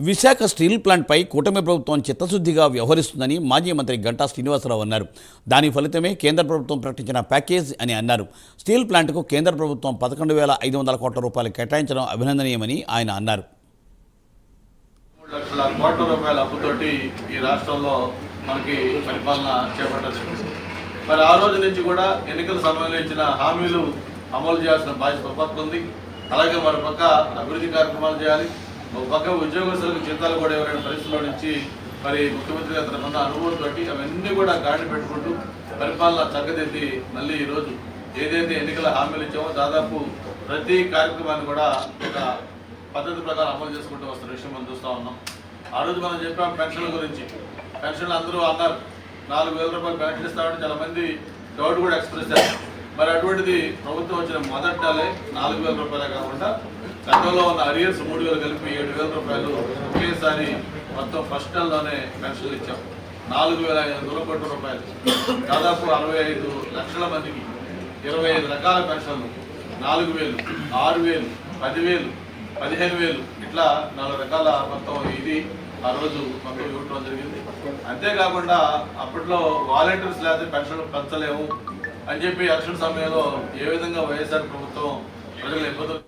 Visakha steel ప్లాంట్పై కూటమి ప్రభుత్వం చిత్తశుద్ధిగా వ్యవహరిస్తుందని మాజీ మంత్రి గంటా శ్రీనివాసరావు అన్నారు. దాని ఫలితమే కేంద్ర ప్రభుత్వం ప్రకటించిన ప్యాకేజ్ అని అన్నారు. స్టీల్ ప్లాంట్కు కేంద్ర ప్రభుత్వం 11,500 కోట్ల రూపాయలు కేటాయించడం అభినందనీయమని ఆయన అన్నారు. 3 లక్షల కోట్ల రూపాయల అప్పుతోటి ఈ రాష్ట్రంలో మనకి పరిపాలన చేపట్టదు. మరి ఆ రోజు నుంచి కూడా ఎన్నికల సమయంలో ఇచ్చిన హామీలు అమలు చేయాల్సిన బాధ్యత ఒక పక్క ఉంది. అలాగే మరో పక్క అభివృద్ధి కార్యక్రమాలు చేయాలి. ఒక పక్క ఉద్యోగస్తులకు జీతాలు కూడా ఎవరైనా పరిస్థితుల్లో నుంచి మరి ముఖ్యమంత్రి గారు తనకున్న అనుభవం బట్టి అవన్నీ కూడా గాడి పెట్టుకుంటూ పరిపాలన చక్కదిద్ది మళ్ళీ ఈరోజు ఏదైతే ఎన్నికల హామీలు ఇచ్చామో దాదాపు ప్రతి కార్యక్రమాన్ని కూడా ఒక పద్ధతి ప్రకారం అమలు చేసుకుంటూ వస్తున్న విషయం మనం చూస్తూ ఉన్నాం. ఆ రోజు మనం చెప్పాం పెన్షన్ల గురించి. పెన్షన్లు అందరూ అన్నారు 4,000 రూపాయలు పెన్షన్ ఇస్తామని చాలా మంది డౌట్ కూడా ఎక్స్ప్రెస్ చేస్తారు. మరి అటువంటిది ప్రభుత్వం వచ్చిన మొదటి నెలే 4,000 రూపాయలే కాకుండా గతంలో ఉన్న అరియర్స్ 3,000 కలిపి 7,000 రూపాయలు ఒకేసారి మొత్తం ఫస్ట్ నెలలోనే పెన్షన్లు ఇచ్చాం. 4,500 కోట్ల రూపాయలు, దాదాపు 65 లక్షల మందికి 25 రకాల పెన్షన్లు, 4,000, 6,000, 10,000, 15,000 ఇట్లా 4 రకాల మొత్తం ఇది ఆ రోజు మొత్తం ఇవ్వడం జరిగింది. అంతేకాకుండా అప్పట్లో వాలంటీర్స్ లేకపోతే పెన్షన్లు పెంచలేము అని చెప్పి ఎలక్షన్ సమయంలో ఏ విధంగా వైఎస్ఆర్ ప్రభుత్వం ప్రజలు ఇబ్బందులు